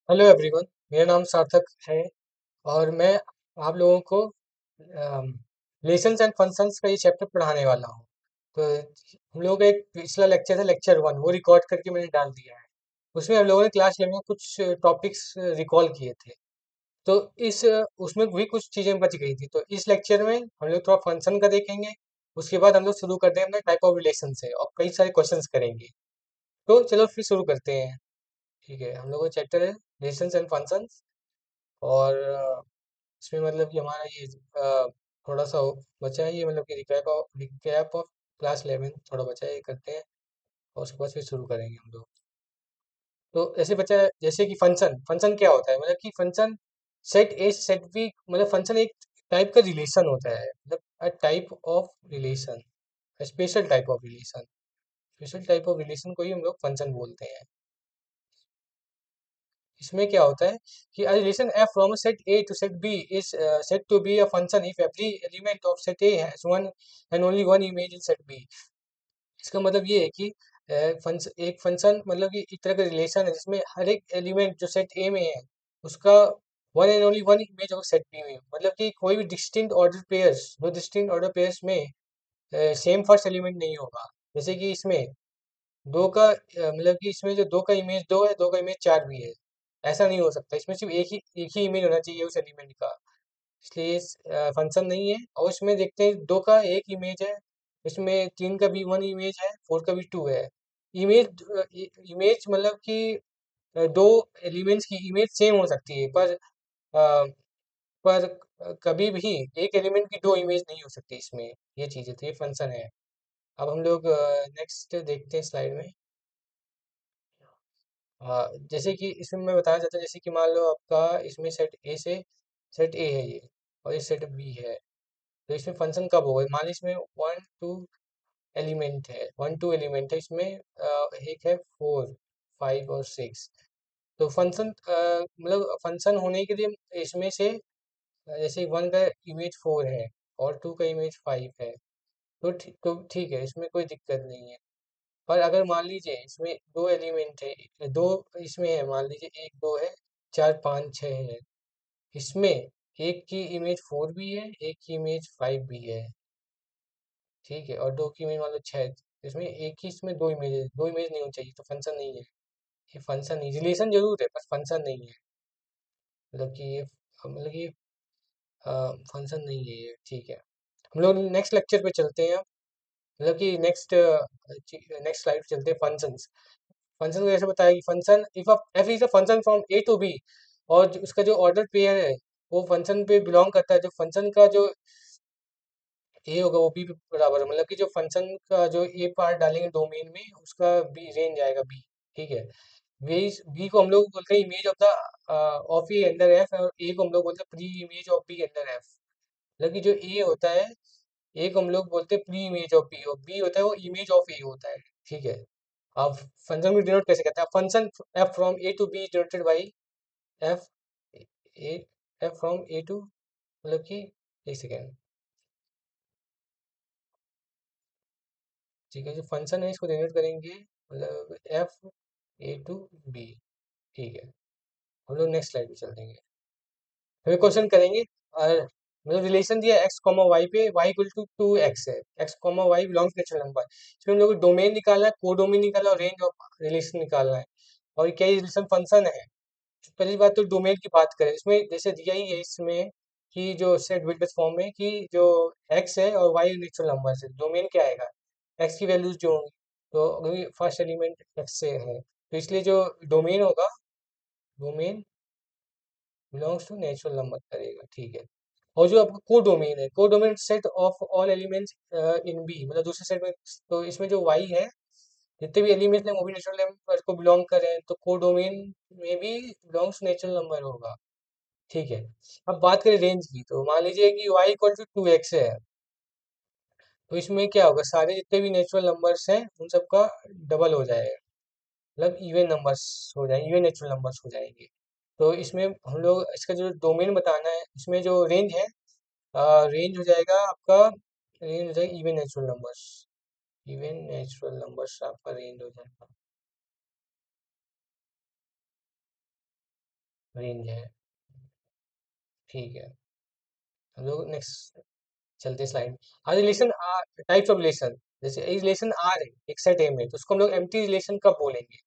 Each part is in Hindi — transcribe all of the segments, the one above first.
Hello everyone. मेरा नाम सार्थक है और मैं आप लोगों को रिलेशंस एंड फंक्शंस का ये चैप्टर पढ़ाने वाला हूँ। तो हम लोगों का एक पिछला लेक्चर था, लेक्चर 1, वो रिकॉर्ड करके मैंने डाल दिया है। उसमें हम लोगों ने क्लास 11 में कुछ टॉपिक्स रिकॉल किए थे। तो उसमें भी कुछ चीज़ें बच गई थी। तो इस लेक्चर में हम लोग थोड़ा फंक्शन का देखेंगे। उसके बाद हम लोग शुरू करते हैं अपने टाइप ऑफ रिलेशन से और कई सारे क्वेश्चंस करेंगे। तो चलो फिर शुरू करते हैं। ठीक है, हम लोग का चैप्टर है रिलेशंस एंड फंक्शंस। और इसमें मतलब कि हमारा ये थोड़ा सा बचा है, ये मतलब कि रिकैप ऑफ क्लास 11 थोड़ा बचा है, ये करते हैं और उसके बाद फिर शुरू करेंगे हम लोग। तो ऐसे बचा है जैसे कि फंक्शन फंक्शन क्या होता है, मतलब कि function set A set B, मतलब फंक्शन एक टाइप का रिलेशन होता है, मतलब a type of relation, special type of relation. Special type of relation को ही हम लोग फंक्शन बोलते हैं। इसमें क्या होता है कि a relation f from set A to set B is said to be a function if every element of set A has one and only one image in set B। इसका मतलब ये है कि एक फंक्शन मतलब कि एक तरह का रिलेशन है जिसमें हर एक एलिमेंट जो सेट ए में है उसका one and only one image होगा सेट बी में। मतलब कि कोई भी डिस्टिंक्ट ऑर्डर पेयर्स, दो डिस्टिंक्ट ऑर्डर पेयर्स में सेम फर्स्ट एलिमेंट नहीं होगा। जैसे कि इसमें दो का मतलब कि इसमें जो दो का इमेज दो है, दो का इमेज चार भी है, ऐसा नहीं हो सकता। इसमें सिर्फ एक ही इमेज होना चाहिए उस एलिमेंट का। इसलिए ये फंक्शन नहीं है। और इसमें देखते हैं दो का एक इमेज है, इसमें तीन का भी वन इमेज है, फोर का भी टू है। इमेज इमेज मतलब कि दो एलिमेंट्स की इमेज सेम हो सकती है, पर कभी भी एक एलिमेंट की दो इमेज नहीं हो सकती इसमें। ये चीज़ है, तो ये फंक्शन है। अब हम लोग नेक्स्ट देखते हैं स्लाइड में। हाँ, जैसे कि इसमें मैं बताना चाहता हूँ, जैसे कि मान लो आपका इसमें सेट ए है ये, और ये सेट बी है। तो इसमें फंक्शन कब होगा, मान लो इसमें वन टू एलिमेंट है इसमें, एक है फोर, फाइव और सिक्स। तो फंक्शन मतलब फंक्शन होने के लिए इसमें से जैसे वन का इमेज फोर है और टू का इमेज फाइव है, तो ठीक है, इसमें कोई दिक्कत नहीं है। पर अगर मान लीजिए इसमें दो एलिमेंट है, दो इसमें है, मान लीजिए एक दो है, चार पाँच छः है। इसमें एक की इमेज फोर भी है, एक की इमेज फाइव भी है। ठीक है, और दो की इमेज मान लो छः। इसमें एक ही, इसमें दो इमेज नहीं होनी चाहिए, तो फंक्शन नहीं है। ये फंक्शन नहीं, रिलेशन जरूर है पर फंक्शन नहीं है। मतलब कि ये मतलब कि फंक्शन नहीं है ये। ठीक है, हम लोग नेक्स्ट लेक्चर पे चलते हैं। मतलब कि नेक्स्ट स्लाइड पे चलते हैं। फंक्शंस फंक्शन को ऐसे बताया कि function if F is a function from A to B, और उसका जो ऑर्डर पेयर है वो फंक्शन पे बिलोंग करता है। जो फंक्शन का जो ए होगा वो बी पे बराबर है, मतलब कि जो फंक्शन का जो ए पार्ट डालेंगे डोमेन में उसका बी रेंज आएगा बी। ठीक है, बी को हम लोग बोलते हैं image of the of A under F, और ए को हम लोग बोलते हैं pre image of be under F. मतलब कि जो ए होता है, ए को हम लोग बोलते हैं प्री इमेज ऑफ बी, और बी होता है वो इमेज ऑफ ए होता है। ठीक है, आप फंक्शन को डिनोट कैसे करते हैं, function F from A to B denoted by F A, F from A to, मतलब कि एक सेकेंड। ठीक है, जो फंक्शन है इसको डिनोट करेंगे मतलब एफ ए टू बी। ठीक है, हम लोग नेक्स्ट स्लाइड पे चल देंगे। हमें क्वेश्चन करेंगे और मतलब रिलेशन दिया एक्स कॉमा वाई पे, Y equal to two x है, X comma Y belongs natural number. इसमें हम लोग को डोमेन निकालना है, को डोमेन निकालना है, और रेंज ऑफ रिलेशन निकालना है। और क्या ये रिलेशन फंक्शन है। पहली बात तो डोमेन की बात करें, इसमें जैसे दिया ही है इसमें कि जो सेट विल्टर्स फॉर्म में कि जो एक्स है और वाई नेचुरल नंबर है, डोमेन क्या आएगा, एक्स की वैल्यूज जो होंगी। तो अभी फर्स्ट एलिमेंट एक्स से है, तो इसलिए जो डोमेन होगा, domain belongs to natural number करेगा। ठीक है, और जो आपका को डोमेन है, को domain set of all elements in B, मतलब दूसरे सेट में। तो इसमें जो वाई है, जितने भी एलिमेंट्स हैं वो भी नेचुरल नंबर को बिलोंग कर रहे हैं, तो को डोमेन में भी बिलोंग्स नेचुरल नंबर होगा। ठीक है, अब बात करें रेंज की, तो मान लीजिए कि y equal to two x है। तो इसमें क्या होगा, सारे जितने भी नेचुरल नंबर्स हैं उन सबका डबल हो जाएगा, मतलब इवन नंबर्स हो जाएंगे, इवन नेचुरल नंबर्स हो जाएंगे। तो इसमें हम लोग इसका जो डोमेन बताना है, इसमें जो रेंज है, रेंज हो जाएगा आपका, रेंज हो जाएगा even natural numbers. Even natural numbers आपका रेंज हो जाएगा। रेंज है। ठीक है, हम लोग नेक्स्ट चलते स्लाइड। आज relation R, types of relation, जैसे एक रिलेशन आर है एक सेट ए में, तो उसको हम लोग एम्प्टी रिलेशन कब बोलेंगे?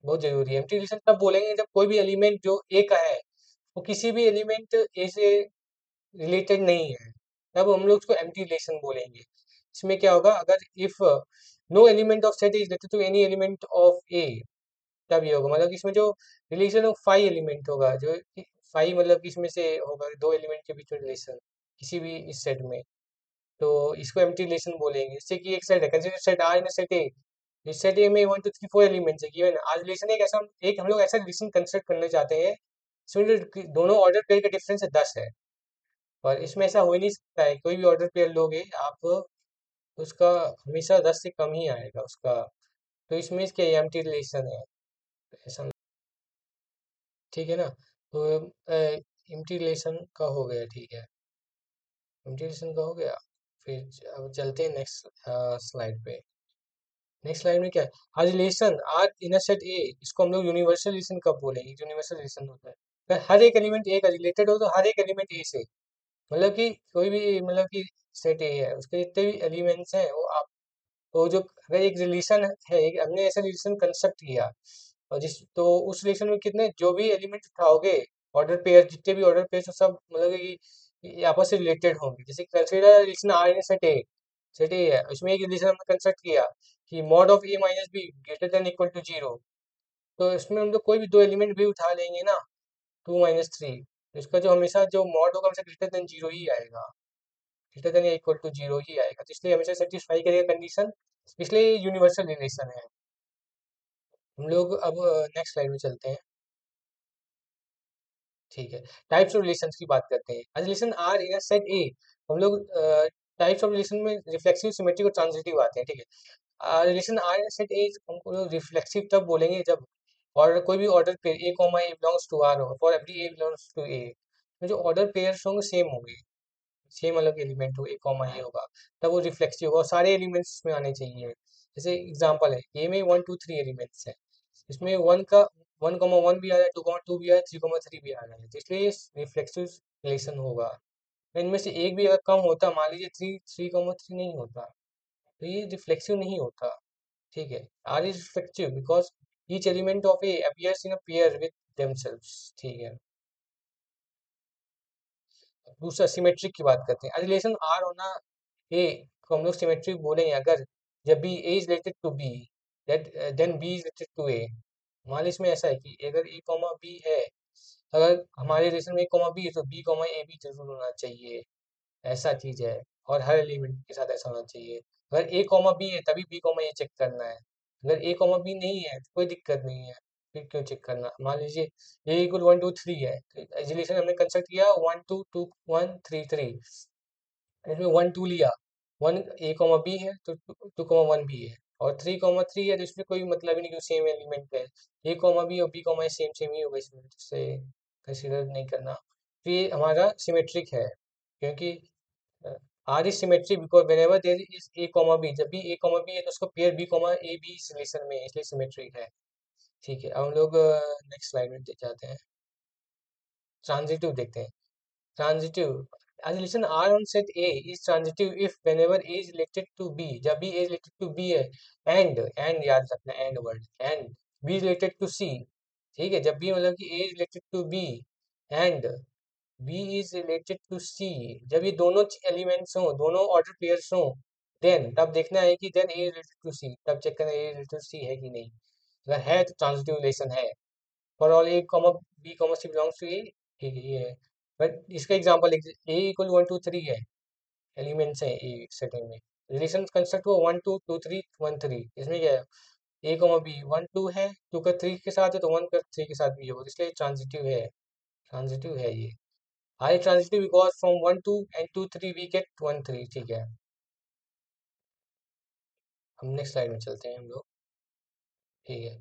बहुत जरूरी है। एम्प्टी रिलेशन तब बोलेंगे जब कोई भी एलिमेंट जो ए का है वो किसी भी एलिमेंट ए से रिलेटेड नहीं है, तब हम लोग उसको एम्प्टी रिलेशन बोलेंगे। इसमें क्या होगा, अगर if no element of set is related to any element of A, तब ये होगा। मतलब कि इसमें जो रिलेशन ऑफ फाइव एलिमेंट होगा, जो फाइव मतलब कि इसमें से होगा दो एलिमेंट के बीच में रिलेशन किसी भी इस सेट में, तो इसको एम्प्टी रिलेशन बोलेंगे। जैसे कि एक सेट है, consider set R in set A, इस सेट ए में 1 2 3 4 एलिमेंट्स है गिवन। आज रिलेशन एक हम लोग ऐसा रिलेशन कंस्ट्रक्ट करना चाहते हैं इसमें जो दोनों ऑर्डर पेयर का डिफरेंस है 10 है, और इसमें ऐसा हो ही नहीं सकता है। कोई भी ऑर्डर पेयर लोगे आप, उसका हमेशा 10 से कम ही आएगा उसका। तो इसमें इसके एम्प्टी रिलेशन है, ऐसा। ठीक है ना? तो एम्प्टी रिलेशन का हो गया, ठीक है, एम्प्टी रिलेशन का हो गया। फिर अब चलते हैं नेक्स्ट स्लाइड पे। नेक्स्ट स्लाइड में क्या है, आज relation R in set A, इसको हम लोग यूनिवर्सल रिलेशन कब बोलेंगे? यूनिवर्सल रिलेशन होता है अगर हर एक एलिमेंट ए का रिलेटेड हो, तो हर एक एलिमेंट ए से, मतलब कि कोई भी, मतलब कि सेट ए है उसके जितने भी एलिमेंट्स हैं वो आप, तो जो अगर एक रिलेशन है, एक हमने ऐसा रिलेशन कंस्ट्रक्ट किया, और जिस तो उस रिलेशन में कितने जो भी एलिमेंट उठाओगे, ऑर्डर पेयर जितने भी ऑर्डर पेयर सब मतलब कि ये आपस से रिलेटेड होंगे। जैसे consider relation R in set A, set A है, उसमें एक रिलेशन हमने कंस्ट्रक्ट किया कि mod of A minus B greater than equal to zero, तो इसमें हम लोग कोई भी दो एलिमेंट भी उठा लेंगे ना, 2 - 3, तो इसका जो हमेशा जो मॉड होगा हमेशा ग्रेटर देन जीरो ही आएगा, ग्रेटर देन या इक्वल टू जीरो ही आएगा, तो इसलिए हमेशा सेटिस्फाई करेगा कंडीशन, इसलिए ये यूनिवर्सल रिलेशन है। हम लोग अब नेक्स्ट स्लाइड में चलते हैं। ठीक है, टाइप्स ऑफ रिलेशंस की बात करते हैं। आज relation R in set A, हम लोग टाइप्स ऑफ रिलेशन में रिफ्लेक्सिव, सिमेट्रिक और ट्रांजिटिव आते हैं। ठीक है, relation R in set A हमको रिफ्लेक्सिव तब बोलेंगे जब और कोई भी order pair A comma A belongs to R हो, for every A belongs to A, में जो ऑर्डर पेयर्स होंगे सेम होंगे, सेम अलग एलिमेंट हो, ए कॉमा ए होगा, तब वो रिफ्लेक्सिव होगा और सारे एलिमेंट्स इसमें आने चाहिए। जैसे एग्जांपल है, ए में 1 2 3 एलिमेंट्स है, इसमें वन कॉमा वन भी आ रहा है, 2 कॉमा 2 भी आ रहा है, 3 कॉमा 3 भी आ रहा है, तो इसलिए रिफ्लेक्सिव रिलेशन होगा। तो इनमें से एक भी अगर कम होता, मान लीजिए 3 3 कॉमा 3 नहीं होता, तो ये रिफ्लेक्सिव नहीं होता। ठीक है, R is reflective because each element of A appears in a pair with themselves. ठीक है, दूसरा सिमेट्रिक की बात करते हैं। रिलेशन आर होना ए को हम लोग सिमेट्रिक बोलेंगे अगर जब B A is related to B, that then B is related to A. मान लीजिए इसमें ऐसा है कि अगर ए कॉमा बी है, अगर हमारे रिलेशन में ए कॉमा बी है, तो बी कॉमा ए भी जरूर होना चाहिए, ऐसा चीज है। और हर एलिमेंट के साथ ऐसा होना चाहिए। अगर ए कॉमा बी है तभी बी कॉमा ए चेक करना है, अगर ए कॉमा बी नहीं है तो कोई दिक्कत नहीं है, फिर क्यों चेक करना। मान लीजिए ए इक्वल 1 2 3 है, तो रिलेशन हमने कंस्ट्रक्ट किया 1 2 2 1 3 3, इसमें 1 2 लिया, वन ए कॉमा बी है तो 2 कॉमा 1 भी है, और 3 कॉमा 3 है तो इसमें कोई मतलब ही नहीं, क्योंकि सेम एलिमेंट है। ए कॉमा बी और बी कॉमा सेम सेम ही होगा, इसमें तो इससे कंसिडर नहीं करना। तो ये हमारा सिमेट्रिक है, क्योंकि R is symmetric because whenever there is A comma B, जब भी ए कॉमा बी है तो उसका पेयर बी कॉमा ए भी इस रिलेशन में है, इसलिए सिमेट्रिक है। ठीक है, अब हम लोग नेक्स्ट स्लाइड में जाते हैं, ट्रांजिटिव देखते हैं। Transitive, relation R on set A is transitive if whenever A is related to B, जब भी ए रिलेटेड टू बी है, एंड याद रखना, and word, and B related to C. ठीक है, जब भी मतलब कि A related to B and B is related to C, जब ये दोनों एलिमेंट्स हों, दोनों ऑर्डर पेयर्स हों, देन तब देखना है कि देन ए रिलेटेड टू सी, तब चेक करना है ए रिलेटेड टू सी है कि नहीं। अगर है तो ट्रांजिटिव रिलेशन है, for all A comma B comma C belongs to A. ठीक है, ये है। बट इसका एग्जांपल ए इक्वल 1 2 3 है, एलिमेंट्स हैं ए सेटिंग में, रिलेशन कंस्ट्रक्ट हुआ 1 2 2 3 1 3, इसमें क्या है, ए कॉमा बी 1 2 है, 2 का 3 के साथ है तो 1 का 3 के साथ भी होगा, इसलिए ट्रांजिटिव है, ट्रांजिटिव है ये। I transitive because from 1 2 and 2 3 we get 1 3। ठीक है, हम नेक्स्ट स्लाइड में चलते हैं हम लोग। ठीक है,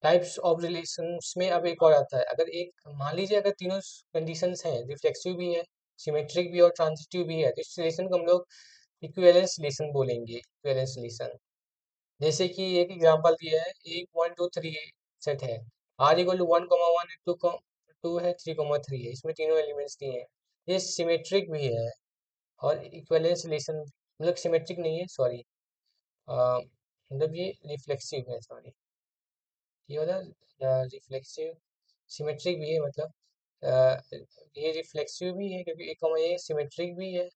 टाइप्स ऑफ रिलेशंस में अब एक और आता है, अगर एक मान लीजिए अगर तीनों कंडीशंस हैं, रिफ्लेक्सिव भी है, सिमेट्रिक भी और ट्रांजिटिव भी है, तो इस रिलेशन को हम लोग इक्विवेलेंस रिलेशन बोलेंगे, इक्विवेलेंस रिलेशन। जैसे कि एक एग्जांपल दिया है, एक 1 2 3 सेट है, आर इक्वल टू 1 1 2 टू है, 3,3 है, इसमें तीनों एलिमेंट्स दिए हैं। ये सिमेट्रिक भी है और इक्विवेलेंस रिलेशन, मतलब सिमेट्रिक नहीं है, सॉरी, मतलब ये रिफ्लेक्सिव है, सॉरी, ये वाला रिफ्लेक्सिव, सिमेट्रिक भी है, मतलब ये रिफ्लेक्सिव भी है क्योंकि ए कॉमा ए, सिमेट्रिक भी है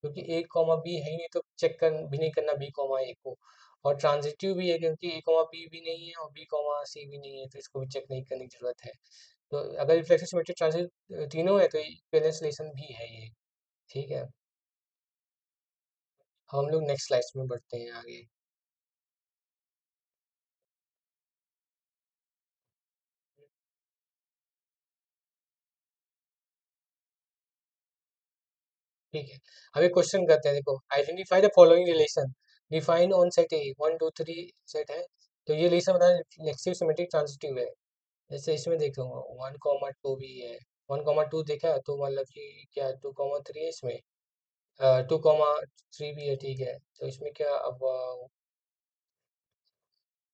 क्योंकि ए कॉमा बी है ही नहीं, तो चेक कर भी नहीं करना बी कॉमा ए को, और ट्रांजिटिव भी है क्योंकि ए कॉमा बी भी नहीं है और बी कॉमा सी भी नहीं है, तो इसको भी चेक नहीं करने की जरूरत है। तो अगर रिफ्लेक्सिव, सिमेट्रिक, ट्रांजिटिव तीनों है तो इक्विवेलेंस रिलेशन भी है ये। ठीक है, अब हम लोग नेक्स्ट स्लाइड में बढ़ते हैं आगे। ठीक है, अब एक क्वेश्चन करते हैं, देखो, identify the following relation define on set A, 1 2 3 set है, तो ये रिलेशन बता रिफ्लेक्सिव, सिमेट्रिक, ट्रांजिटिव है। जैसे इसमें देखो 1,2 भी है, 1,2 देखा तो मतलब कि क्या 2,3 है इसमें, 2,3 भी है, ठीक है, तो इसमें क्या अब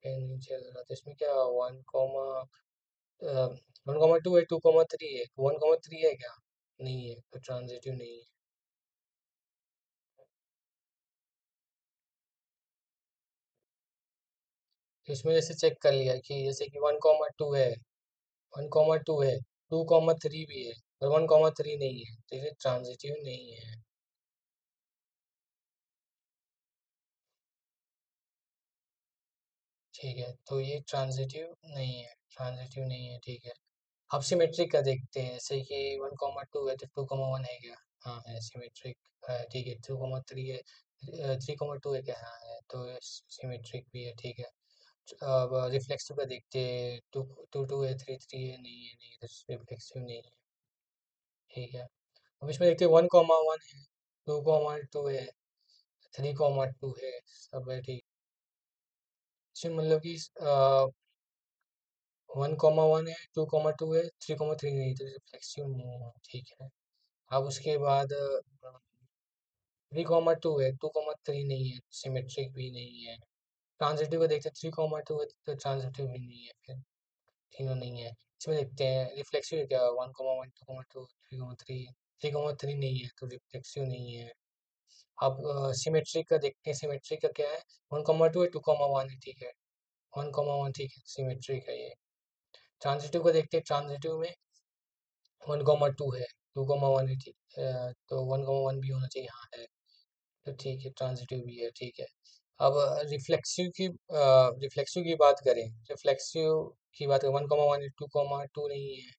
पेन नहीं चल रहा, तो इसमें क्या 1,2 है, 2,3 है, 1,3 है क्या, नहीं है, तो ट्रांजिटिव नहीं है। तो इसमें जैसे चेक कर लिया कि जैसे कि 1,2 है, 1,2 है, 2,3 भी है, और 1,3 नहीं है, तो ये ट्रांजिटिव नहीं है। ठीक है, तो ये ट्रांजिटिव नहीं है, ट्रांजिटिव नहीं है, ठीक है। अब सिमेट्रिक का देखते हैं, जैसे कि 1,2 है तो 2,1 है क्या, हाँ है, सिमेट्रिक है, ठीक है, 2,3 है, 3,2 है क्या, हाँ है, तो सिमेट्रिक भी है, ठीक है। अब रिफ्लेक्सिव का देखते हैं, 2,2 है, 3,3 है, नहीं है, नहीं, रिफ्लेक्सिव नहीं है, ठीक है। अब इसमें देखते हैं 1,1 है, 2,2 है, 3,2 है, सब है, ठीक। इसमें मतलब कि 1,1 है, 2,2 है, 3,3 नहीं, तो रिफ्लेक्सिव नहीं है, ठीक है। अब उसके बाद 3,2 है, 2,3 नहीं है, सिमेट्रिक भी नहीं है। ट्रांजिटिव को देखते हैं, 3,2 है तो ट्रांजिटिव भी नहीं है, फिर तीनों नहीं है। इसमें देखते हैं रिफ्लेक्सिव है क्या, 1,1, 2,2, 3,3, 3,3 नहीं है, तो रिफ्लेक्सिव नहीं है। अब सिमेट्रिक का देखते हैं, सिमेट्रिक का क्या है, 1,2 है, 2,1 है, ठीक है, 1,1, ठीक है, सिमेट्रिक है ये। ट्रांजिटिव को देखते हैं, ट्रांजिटिव में 1,2 है, 2,1 है, ठीक, तो 1,1 भी होना चाहिए, हाँ है, तो ठीक है, ट्रांजिटिव भी है, ठीक है। अब रिफ्लेक्सिव की बात करें, रिफ्लेक्सिव की बात करें, 1,1 है, 2,2 नहीं है,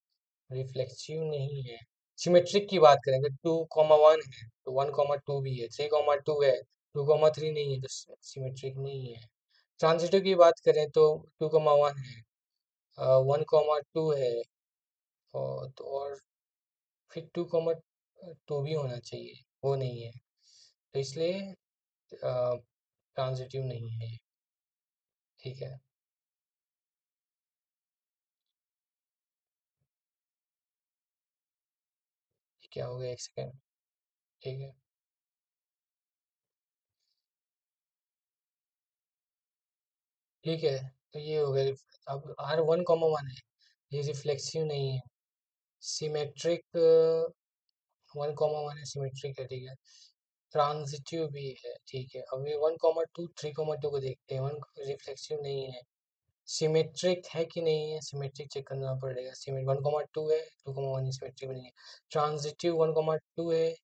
रिफ्लेक्सिव नहीं है। सिमेट्रिक की बात करें, अगर 2,1 है तो 1,2 भी है, 3,2 है, 2,3 नहीं है, तो सिमेट्रिक नहीं है। ट्रांजिटिव की बात करें तो 2,1 है, 1,2 है, और फिर 2,2 भी होना चाहिए, वो नहीं है, तो इसलिए ट्रांजिटिव नहीं है ये, ठीक है। क्या हो गया, एक सेकेंड, ठीक है, ठीक है, तो ये हो गया अब R 1,1 है, ये रिफ्लेक्सिव नहीं है। सिमेट्रिक 1,1 है, सिमेट्रिक है, ठीक है। ट्रांजिटिव भी है, ठीक है। अब ये 1,2, 3,2 को देखते हैं, वन रिफ्लेक्सिव नहीं है। सिमेट्रिक है कि नहीं है, सिमेट्रिक चेक करना पड़ेगा। सिमेट 1,2 है, 2,1 सिमेट्रिक नहीं है। ट्रांजिटिव 1,2 है,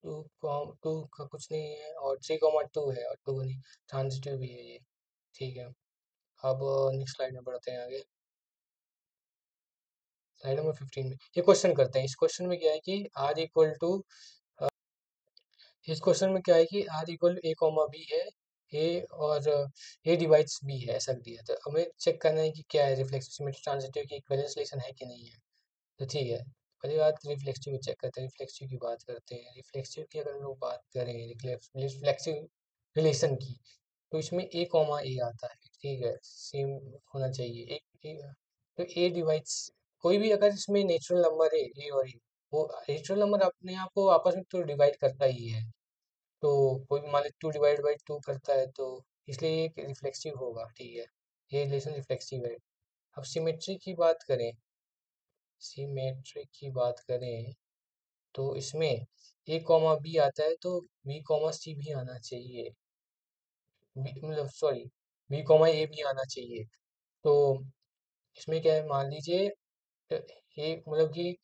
2 का कुछ नहीं है, और 3,2 है और 2 नहीं, ट्रांजिटिव भी है ये, ठीक है। अब नेक्स्ट स्लाइड में बढ़ते हैं आगे। स्लाइड नंबर 15 में ये क्वेश्चन करते हैं। इस क्वेश्चन में क्या है कि आर इक्वल टू, इस क्वेश्चन में क्या है कि R equal A comma B है, ए और ए डिवाइड्स बी है, ऐसा दिया है। तो हमें चेक करना है कि क्या है, रिफ्लेक्सिव, सिमेट्रिक, ट्रांजिटिव की इक्विवेलेंस रिलेशन है कि नहीं है। तो ठीक है, पहली बात रिफ्लेक्सिव चेक करते हैं, रिफ्लेक्सिव की बात करते हैं। रिफ्लेक्सिव की अगर हम लोग बात करें, रिफ्लेक्सिव रिलेशन की, तो इसमें ए कॉमा ए आता है, ठीक है, सेम होना चाहिए। तो ए डिवाइड्स, कोई भी अगर इसमें नेचुरल नंबर है ए और ए, वो नेचुरल नंबर अपने आप को आपस में तो डिवाइड करता ही है। तो कोई भी मान लीजिए 2/2 करता है, तो इसलिए ये रिफ्लेक्सिव होगा, ठीक है, ये रिलेशन रिफ्लेक्सिव है। अब सिमेट्री की बात करें, सिमेट्रिक की बात करें तो इसमें ए कॉमा बी आता है तो बी कॉमा सी भी आना चाहिए, मतलब सॉरी, बी कॉमा ए भी आना चाहिए। तो इसमें क्या है, मान लीजिए ये मतलब कि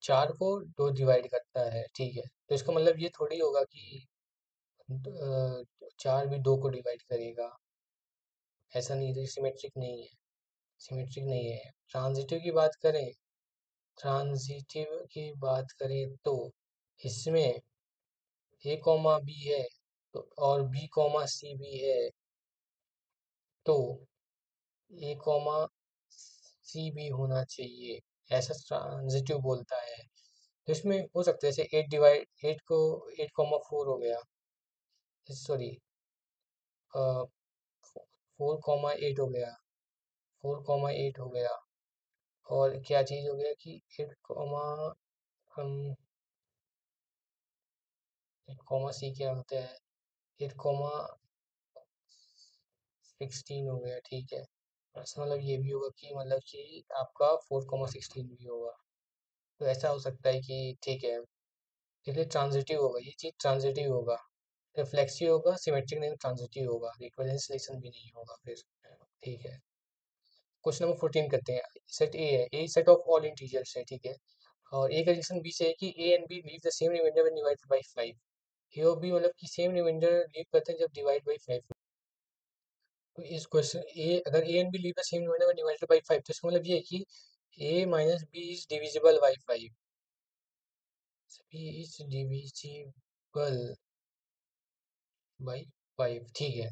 4 को 2 डिवाइड करता है, ठीक है, तो इसका मतलब ये थोड़ी होगा कि 4 भी 2 को डिवाइड करेगा, ऐसा नहीं, तो सिमेट्रिक नहीं है, सिमेट्रिक नहीं है। ट्रांजिटिव की बात करें, ट्रांजिटिव की बात करें तो इसमें ए कॉमा बी है तो और बी कॉमा सी भी है, तो ए कॉमा सी भी होना चाहिए, ऐसा ट्रांजिटिव बोलता है। तो इसमें हो सकता है जैसे 8 को 8,4 हो गया, सॉरी 4,8 हो गया, 4,8 हो गया, और क्या चीज़ हो गया कि 8 सी क्या होता है, 8,16 हो गया, ठीक है। इसका मतलब ये भी होगा कि मतलब कि आपका 4,16 भी होगा, तो ऐसा हो सकता है कि ठीक है, इसलिए ट्रांजिटिव होगा, ये चीज़ ट्रांजिटिव होगा, रिफ्लेक्सिव होगा, सिमेट्रिक नहीं, ट्रांजिटिव होगा, इक्विवेलेंस रिलेशन भी नहीं होगा फिर, ठीक है। क्वेश्चन नंबर 14 करते हैं। सेट ए है, ए सेट ऑफ ऑल इंटीजर्स है, ठीक है, और ए कंडीशन बी से है कि A and B leave the same remainder when divided by 5। A और बी मतलब कि सेम रिमाइंडर लीव करते हैं जब डिवाइड बाय 5। तो इस क्वेश्चन ए, अगर A and B leave the same remainder when divided by 5, तो इसका मतलब ये है कि A minus B is divisible by 5, B is divisible by 5, ठीक है।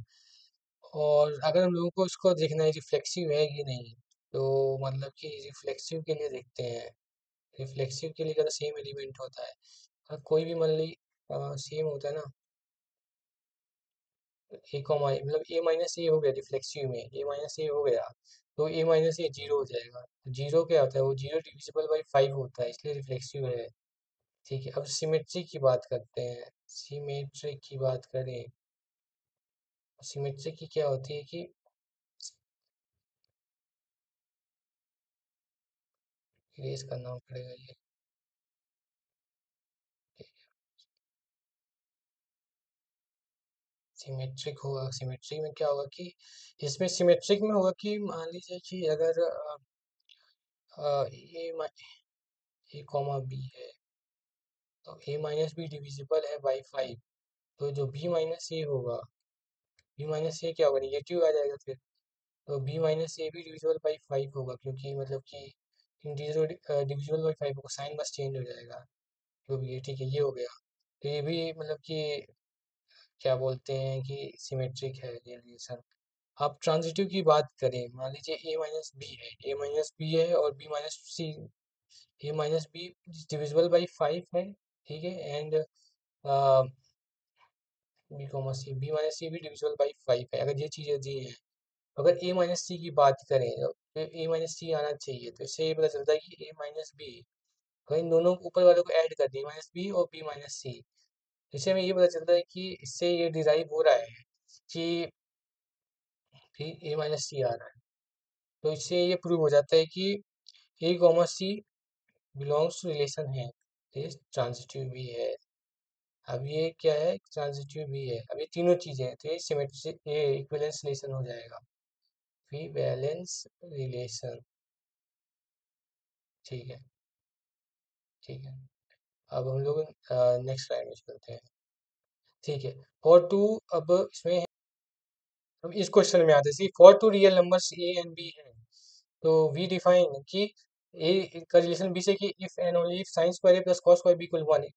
और अगर हम लोगों को इसको देखना है रिफ्लेक्सिव है कि नहीं, तो मतलब कि रिफ्लेक्सिव के लिए देखते हैं। रिफ्लेक्सिव के लिए अगर सेम एलिमेंट होता है, अगर कोई भी मान ली सेम होता है ना, ए कॉमा मतलब ए माइनस ए हो गया रिफ्लेक्सिव में, ए माइनस ए हो गया, तो ए माइनस ए जीरो हो जाएगा। जीरो क्या होता है, वो जीरो डिविजिबल बाई 5 होता है, इसलिए रिफ्लेक्सिव है, ठीक है। अब सिमेट्री की बात करते हैं, सिमेट्री की बात करें, सिमेट्री की क्या होती है कि इरेज करना पड़ेगा ये, सिमेट्रिक होगा, सिमेट्रिक में क्या होगा कि इसमें सिमेट्रिक में होगा कि मान लीजिए कि अगर ए ए कॉमा बी है, तो ए माइनस बी डिविजिबल है बाई 5, तो जो बी माइनस ए होगा, बी माइनस ए क्या होगा, निगेटिव आ जाएगा फिर, तो बी माइनस ए भी डिविजिबल बाई 5 होगा, क्योंकि मतलब कि इंटीजर डिविजिबल बाई 5 होगा, साइन बस चेंज हो जाएगा, जो भी है, ठीक है, ये हो गया। तो ये भी मतलब कि क्या बोलते हैं कि सिमेट्रिक है ये रिलेशन। आप ट्रांजिटिव की बात करें, मान लीजिए ए माइनस बी है, ए माइनस बी है और B minus C, A minus B divisible by 5 है, ठीक है, and B comma C, B minus C भी डिविजिबल बाई 5 है, अगर ये चीज़ें दी हैं। अगर ए माइनस सी की बात करें तो ए माइनस सी आना चाहिए, तो इससे ये पता चलता है कि ए माइनस बी, अगर इन दोनों ऊपर वालों को ऐड कर दी, माइनस बी और बी माइनस सी, इससे हमें ये पता चलता है कि इससे ये डिराइव हो रहा है कि ए माइनस सी आ रहा है, तो इससे ये प्रूव हो जाता है कि A comma C belongs to relation है, तो ये ट्रांजिटिव भी है। अब ये क्या है, ट्रांजिटिव भी है, अब ये तीनों चीजें हैं, तो ये सिमेट्री, ये इक्विवेलेंस रिलेशन हो जाएगा, इक्विवेलेंस रिलेशन, ठीक है, ठीक है। अब हम लोग नेक्स्ट लाइन में चलते हैं, ठीक है। फॉर टू, अब इसमें अब इस क्वेश्चन में आते हैं, for two real numbers A and B है, तो वी डिफाइन कि ए का रिलेशन बी से कि if and only if sine square A plus cos square B equal 1 है,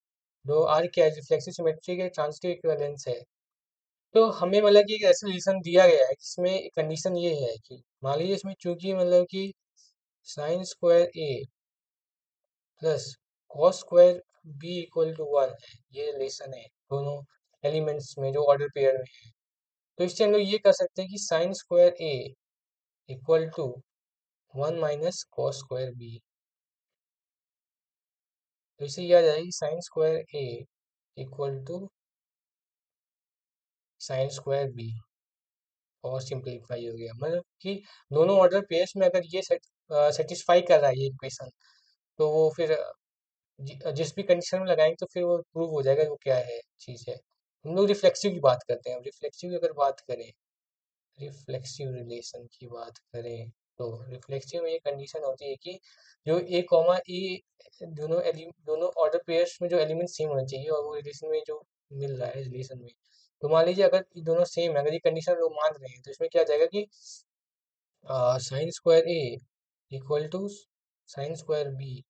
दो आर क्या है, रिफ्लेक्सिव सिमेट्री के ट्रांजिटिव इक्विवेलेंस है। तो हमें मतलब कि एक ऐसा रिलेशन दिया गया है जिसमें कंडीशन ये है कि मान लीजिए इसमें चूंकि मतलब कि sine square A plus cos square B equal to 1 है, ये रिलेशन है दोनों एलिमेंट्स में जो ऑर्डर पेयर में है, तो इससे हम लोग ये कर सकते हैं कि sine square A equal to 1 minus cos square B, तो इसे ये आ जाएगी sine square A equal to sine square B, और सिंप्लीफाई हो गया, मतलब कि दोनों ऑर्डर पेयर्स में अगर ये सेट सेटिस्फाई कर रहा है ये इक्वेशन, तो वो फिर जिस भी कंडीशन में लगाएंगे तो फिर वो प्रूव हो जाएगा वो क्या है चीज़ है। हम लोग रिफ्लेक्सिव की बात करते हैं। रिफ्लेक्सिव की अगर बात करें, रिफ्लेक्सिव रिलेशन की बात करें, तो रिफ्लेक्सिव में ये कंडीशन होती है कि जो ए कॉमा ए दोनों ऑर्डर पेयर्स में जो एलिमेंट सेम होना चाहिए, और वो रिलेशन में जो मिल रहा है रिलेशन में, तो मान लीजिए अगर ये दोनों सेम है, अगर ये कंडीशन लोग मान रहे हैं, तो इसमें क्या हो जाएगा कि sine square A equal to sine square B,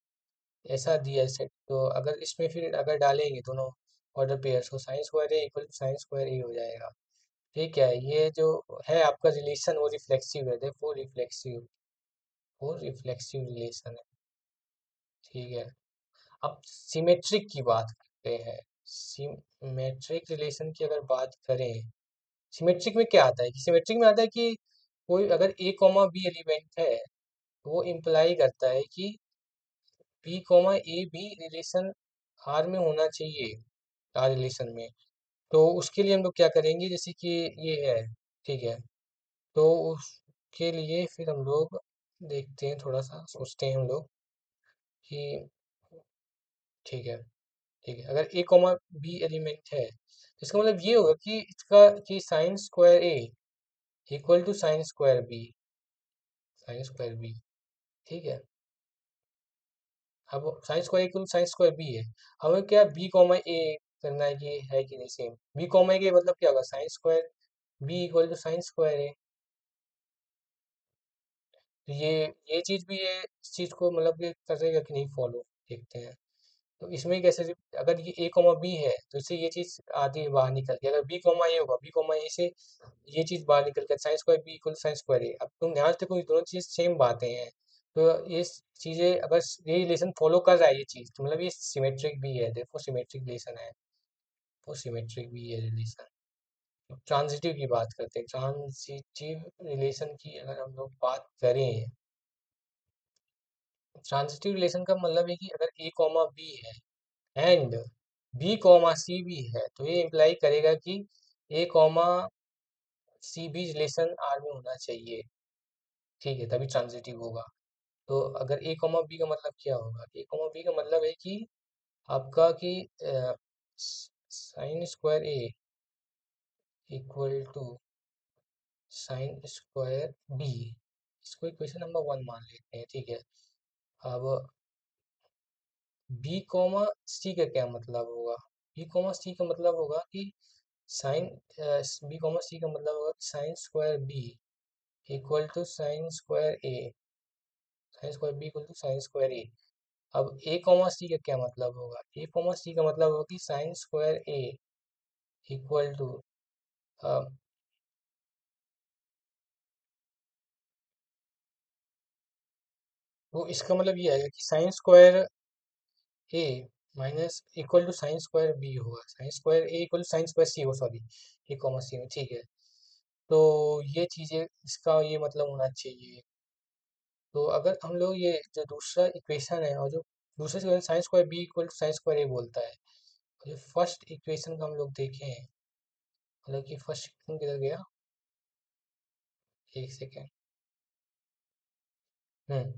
ऐसा दिया है सेट। तो अगर इसमें फिर अगर डालेंगे दोनों ऑर्डर पेयर्स को, sine square A equal to sine square A हो जाएगा। ठीक है, ये जो है आपका रिलेशन वो रिफ्लेक्सिव है, देखो रिफ्लेक्सिव, वो रिफ्लेक्सिव रिलेशन है। ठीक है, अब सिमेट्रिक की बात करते हैं। सिमेट्रिक रिलेशन की अगर बात करें, सिमेट्रिक में क्या आता है कि सिमेट्रिक में आता है कि कोई अगर ए कॉमा बी एलिमेंट है, तो वो इम्प्लाई करता है कि बी कॉमा ए भी रिलेशन आर में होना चाहिए, आर रिलेशन में। तो उसके लिए हम लोग क्या करेंगे, जैसे कि ये है, ठीक है, तो उसके लिए फिर हम लोग देखते हैं, थोड़ा सा सोचते हैं हम लोग कि ठीक है, ठीक है, अगर ए कॉमा बी एलिमेंट है, तो इसका मतलब ये होगा कि इसका कि sine square A equal to sine square B, sine square B. ठीक है, अब sine square equal sine square B है। हमें क्या बी कॉमा ए करना है कि है कि नहीं सेम, बी कॉमा ए के मतलब क्या होगा, sine square B equal to sine square A. तो ये चीज़ भी है, इस चीज़ को मतलब कि करेगा कि नहीं फॉलो, देखते हैं। तो इसमें कैसे, अगर ये ए कॉमा बी है तो इससे ये चीज़ आती है बाहर निकल के, अगर बी कॉमा ए होगा, बी कॉमा ए से ये चीज़ बाहर निकल के sine square B equal sine square A. अब तुम ध्यान से देखो, ये दोनों चीज़ सेम बातें हैं। तो ये चीज़ें अगर ये रिलेशन फॉलो कर रहा है, ये चीज़ तो मतलब ये सिमेट्रिक भी है, देखो सिमेट्रिक रिलेशन है, वो सिमेट्रिक भी है रिलेशन। ट्रांजिटिव की बात करते हैं, ट्रांजिटिव रिलेशन की अगर हम लोग बात करें, ट्रांजिटिव रिलेशन का मतलब है कि अगर ए कॉमा बी है एंड बी कॉमा सी भी है, तो ये इम्प्लाई करेगा कि ए कॉमा सी भी रिलेशन आर में होना चाहिए। ठीक है, तभी ट्रांजिटिव होगा। तो अगर ए कॉमा बी का मतलब क्या होगा, ए कॉमा बी का मतलब है कि आपका कि sine square A equal to sine square B, इसको इक्वेशन नंबर 1 मान लेते हैं। ठीक है, अब बी कॉमा सी का क्या मतलब होगा, बी कॉमा सी का मतलब होगा कि साइन बी कॉमा सी का मतलब होगा sine square B equal to sine square A, sine square B equal to sine square A. अब ए कॉमा सी का क्या मतलब होगा, ए कॉमा सी का मतलब होगा कि sine square A equal to, वो इसका मतलब ये आएगा कि sine square A minus equal to sine square B होगा, sine square A equal to sine square C हो, सॉरी, ए कॉमा सी में। ठीक है, तो ये चीज़ें इसका ये मतलब होना चाहिए। तो अगर हम लोग ये जो दूसरा इक्वेशन है, और जो दूसरे equation sine square B equal to sine square A बोलता है, और जो फर्स्ट इक्वेशन का हम लोग देखें, मतलब कि फर्स्ट इक्वेशन किधर गया, एक सेकेंड।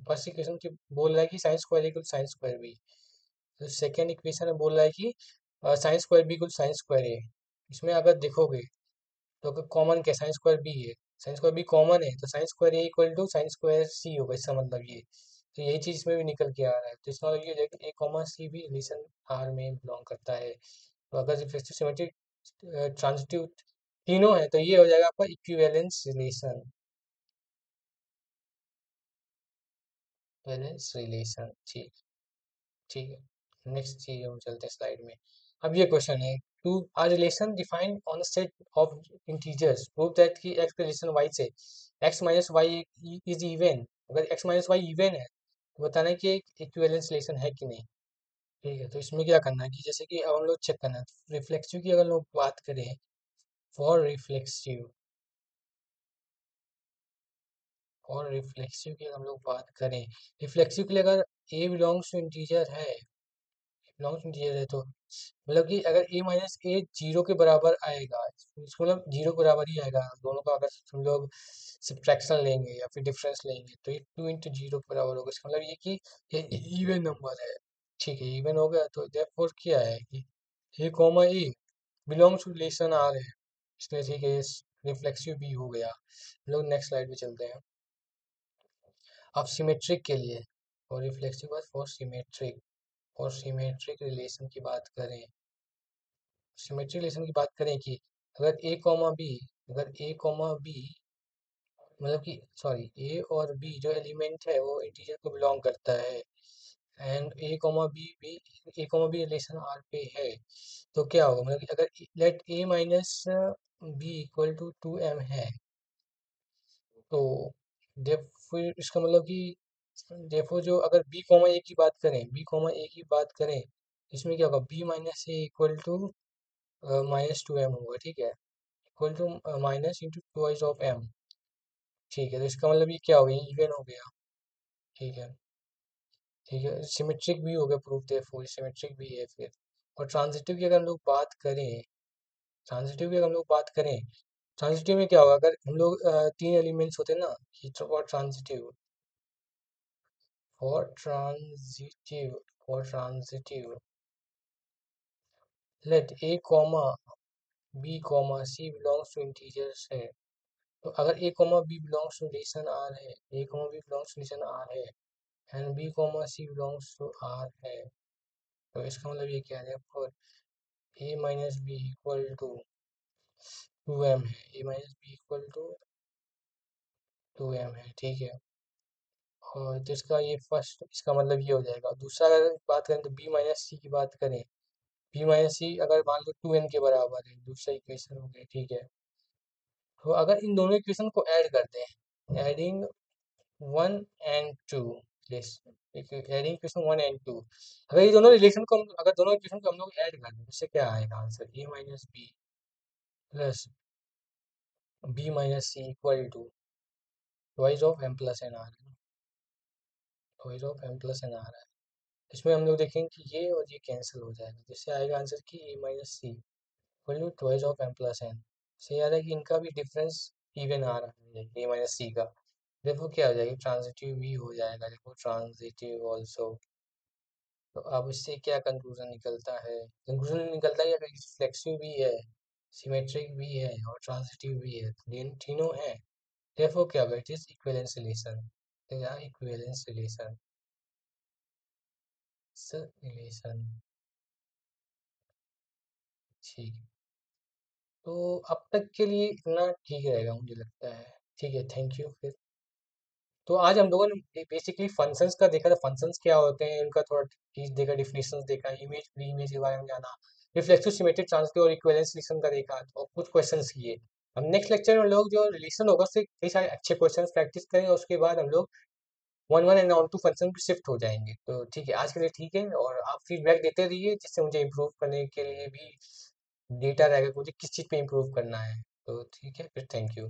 फर्स्ट इक्वेशन की बोल रहा है कि sine square equal sine square B, तो सेकेंड इक्वेशन में बोल रहा है कि sine square B equal sine square A. इसमें अगर देखोगे तो अगर कॉमन क्या, साइन स्क्वायर बी है, साइन स्क्वायर बी कॉमन है, तो sine square A equal to sine square C होगा, इसका मतलब ये। तो यही चीज़ इसमें भी निकल के आ रहा है, तो इसका मतलब ये हो जाएगा कि ए कॉमा सी भी रिलेशन आर में बिलोंग करता है। तो अगर रिफ्लेक्सिव सिमेट्रिक ट्रांजिटिव तीनों है, तो ये हो जाएगा आपका इक्विवेलेंस रिलेशन, बैलेंस रिलेशन। ठीक, ठीक है, नेक्स्ट चीज हम चलते हैं स्लाइड में। अब ये क्वेश्चन है, to a relation defined on set of integers prove that कि एक्स रिलेशन वाई से x minus y is even. अगर एक्स माइनस वाई इवन है, तो बताना है कि एक इक्विवेलेंस रिलेशन है कि नहीं। ठीक है, तो इसमें क्या करना है कि जैसे कि अब हम लोग चेक करना है, रिफ्लेक्सिव की अगर लोग बात करें, फॉर रिफ्लेक्सिव, और रिफ्लेक्सिव की अगर हम लोग बात करें, रिफ्लेक्सिव के लिए अगर ए बिलोंग्स टू इंटीजर है, बिलोंग्स टू इंटीजर है तो मतलब कि अगर a माइनस ए जीरो के बराबर आएगा, इसको मतलब जीरो के बराबर ही आएगा, दोनों का अगर हम लोग सब्ट्रैक्शन लेंगे या फिर डिफरेंस लेंगे तो ये 2 इंटू जीरो के बराबर होगा। इसका मतलब ये कि ये इवन नंबर है। ठीक है, इवन हो गया तो देयरफॉर क्या है कि A comma A belongs to relation R है, इसलिए ठीक है, रिफ्लेक्सिव भी हो गया। हम लोग नेक्स्ट स्लाइड पे चलते हैं। अब सिमेट्रिक के लिए, और रिफ्लेक्सिव बाद फॉर सिमेट्रिक रिलेशन की बात करें, सिमेट्रिक रिलेशन की बात करें कि अगर ए कॉमा बी, अगर ए कॉमा बी मतलब कि सॉरी ए और बी जो एलिमेंट है वो इंटीजर को बिलोंग करता है, and A comma B relation R पे है, तो क्या होगा मतलब कि अगर let A minus B equal to 2m है, तो फिर इसका मतलब कि देखो जो अगर बी कॉमा ए की बात करें, बी कॉमा ए की बात करें, इसमें क्या होगा, B minus A equal to -2m होगा। ठीक है, equal to minus into twice of M. ठीक है, तो इसका मतलब ये क्या हो गया, इवन हो गया। ठीक है, ठीक है, सिमेट्रिक भी हो गया प्रूफ, देयरफॉर सिमेट्रिक भी है फिर। और ट्रांजिटिव की अगर हम लोग बात करें, ट्रांजिटिव की अगर हम लोग बात करें, ट्रांजिटिव में क्या होगा, अगर हम लोग तीन एलिमेंट्स होते हैं ना, for transitive, for transitive for transitive let A comma B comma C belongs to integers है, तो अगर A comma B belongs to relation R है, A comma B belongs to relation R है, and B comma C belongs to R है, तो इसका मतलब ये क्या है, for A minus B equal to 2m है, A minus B equal to 2m है। ठीक है, और तो इसका ये फर्स्ट, इसका मतलब ये हो जाएगा। दूसरा अगर बात करें तो बी माइनस सी की बात करें, बी माइनस सी अगर मान लो 2n के बराबर है, दूसरा इक्वेशन हो गया। ठीक है, तो अगर इन दोनों इक्वेशन को ऐड करते हैं, adding 1 and 2, adding equation 1 and 2, अगर ये दोनों रिलेशन को अगर दोनों इक्वेशन को हम लोग ऐड कर दें, इससे क्या आएगा answer, A minus B plus B minus C equal to twice of M plus N R है, twice of M plus N R है। इसमें हम लोग देखेंगे कि ये और ये कैंसिल हो जाएगा, जिससे आएगा आंसर कि A minus C equal to twice of M plus N. से आ रहा है कि इनका भी डिफरेंस इवन आ रहा है, ए माइनस सी का। देखो क्या हो जाएगा, ट्रांजिटिव भी हो जाएगा, देखो ट्रांजिटिव ऑल्सो। तो अब इससे क्या कंक्लूजन निकलता है, कंक्लूजन निकलता है कि अगर रिफ्लेक्सिव भी है, सिमेट्रिक भी है और ट्रांजिटिव भी है, तो तीनों है, therefore क्या होगा, it is equivalence relation, equivalence relation, relation. ठीक है, तो अब तक के लिए इतना ठीक रहेगा मुझे लगता है। ठीक है, थैंक यू फिर। तो आज हम लोगों ने बेसिकली फंक्शंस का देखा था, फंक्शंस क्या होते हैं, उनका थोड़ा चीज देखा, डिफिनेशंस देखा, इमेज फ्री इमेज के बारे में जाना, रिफ्लेक्सिव सिमेट्रिक ट्रांजिटिव और इक्विवेलेंस रिलेशन का देखा, और कुछ क्वेश्चंस किए। हम नेक्स्ट लेक्चर में लोग जो रिलेशन होगा उससे कई सारे अच्छे क्वेश्चंस प्रैक्टिस करेंगे, और उसके बाद हम लोग one one and onto function पे शिफ्ट हो जाएंगे। तो ठीक है, आज के लिए ठीक है, और आप फीडबैक देते रहिए, जिससे मुझे इम्प्रूव करने के लिए भी डेटा रहेगा कि मुझे किस चीज़ पे इम्प्रूव करना है। तो ठीक है फिर, थैंक यू।